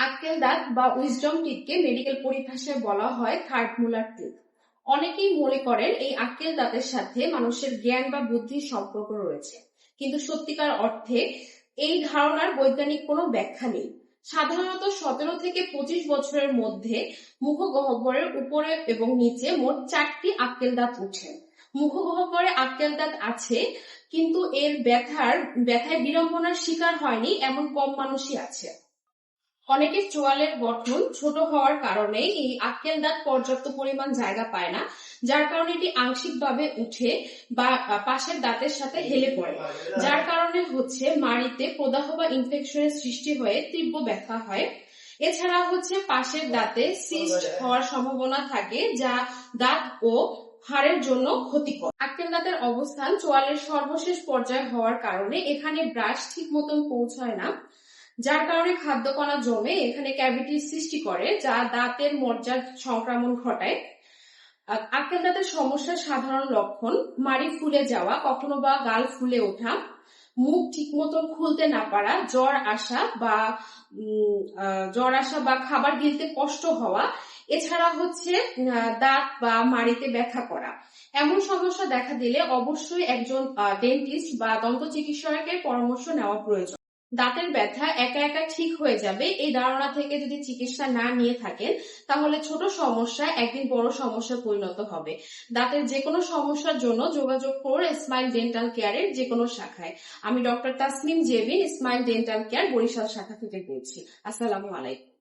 আক্কেল দাঁত বা উইজডম টিথকে মেডিকেল পরিভাষায় বলা হয় থার্ড মোলার টিথ। অনেকেই মনে করেন এই আক্কেল দাঁতের সাথে মানুষের জ্ঞান বা বুদ্ধির সম্পর্ক রয়েছে, কিন্তু সত্যিকার অর্থে এই ধারণার বৈজ্ঞানিক কোনো ব্যাখ্যা নেই। সাধারণত 17 থেকে 25 বছরের মধ্যে মুখগহ্বরের উপরে এবং নিচে মোট 4টি আক্কেল দাঁত উঠে। মুখগহ্বরে আক্কেল দাঁত আছে, কিন্তু এর ব্যথায় বিড়ম্বনার শিকার হয়নি এমন কম মানুষই আছে। অনেকের চোয়ালের গঠন ছোট হওয়ার কারণে এই আক্কেল দাঁত পর্যাপ্ত পরিমাণ জায়গা পায় না, যার কারণে এটি আংশিকভাবে উঠে বা পাশের দাঁতের সাথে হেলে পড়ে, যার কারণে মাড়িতে প্রদাহ বা ইনফেকশনের সৃষ্টি হয়ে তীব্র ব্যথা হয়। এছাড়া পাশের দাঁতে সিস্ট হওয়ার সম্ভাবনা থাকে, যা দাঁত ও হাড়ের জন্য ক্ষতিকর। আক্কেল দাঁতের অবস্থান চোয়ালের সর্বশেষ পর্যায়ে হওয়ার কারণে এখানে ব্রাশ ঠিক মতন পৌঁছায় না, যার কারণে খাদ্যকণা জমে এখানে ক্যাভিটির সৃষ্টি করে, যা দাঁতের মজ্জার সংক্রমণ ঘটায়। আক্কেল দাঁতের সমস্যার সাধারণ লক্ষণ: মাড়ি ফুলে যাওয়া, কখনো বা গাল ফুলে ওঠা, মুখ ঠিক মতন খুলতে না পারা, জ্বর আসা বা খাবার গিলতে কষ্ট হওয়া। এছাড়া দাঁত বা মাড়িতে ব্যথা করা। এমন সমস্যা দেখা দিলে অবশ্যই একজন ডেন্টিস্ট বা দন্ত চিকিৎসকের পরামর্শ নেওয়া প্রয়োজন। দাঁতের ব্যথা একা একা ঠিক হয়ে যাবে এই ধারণা থেকে যদি চিকিৎসা না নিয়ে থাকেন, তাহলে ছোট সমস্যা একদিন বড় সমস্যায় পরিণত হবে। দাঁতের যে কোনো সমস্যার জন্য যোগাযোগ করুন স্মাইল ডেন্টাল কেয়ারের যে কোনো শাখায়। আমি doctor Tasmim Jebin, smile dental care Barishal শাখা থেকে বলছি। আসসালামু আলাইকুম।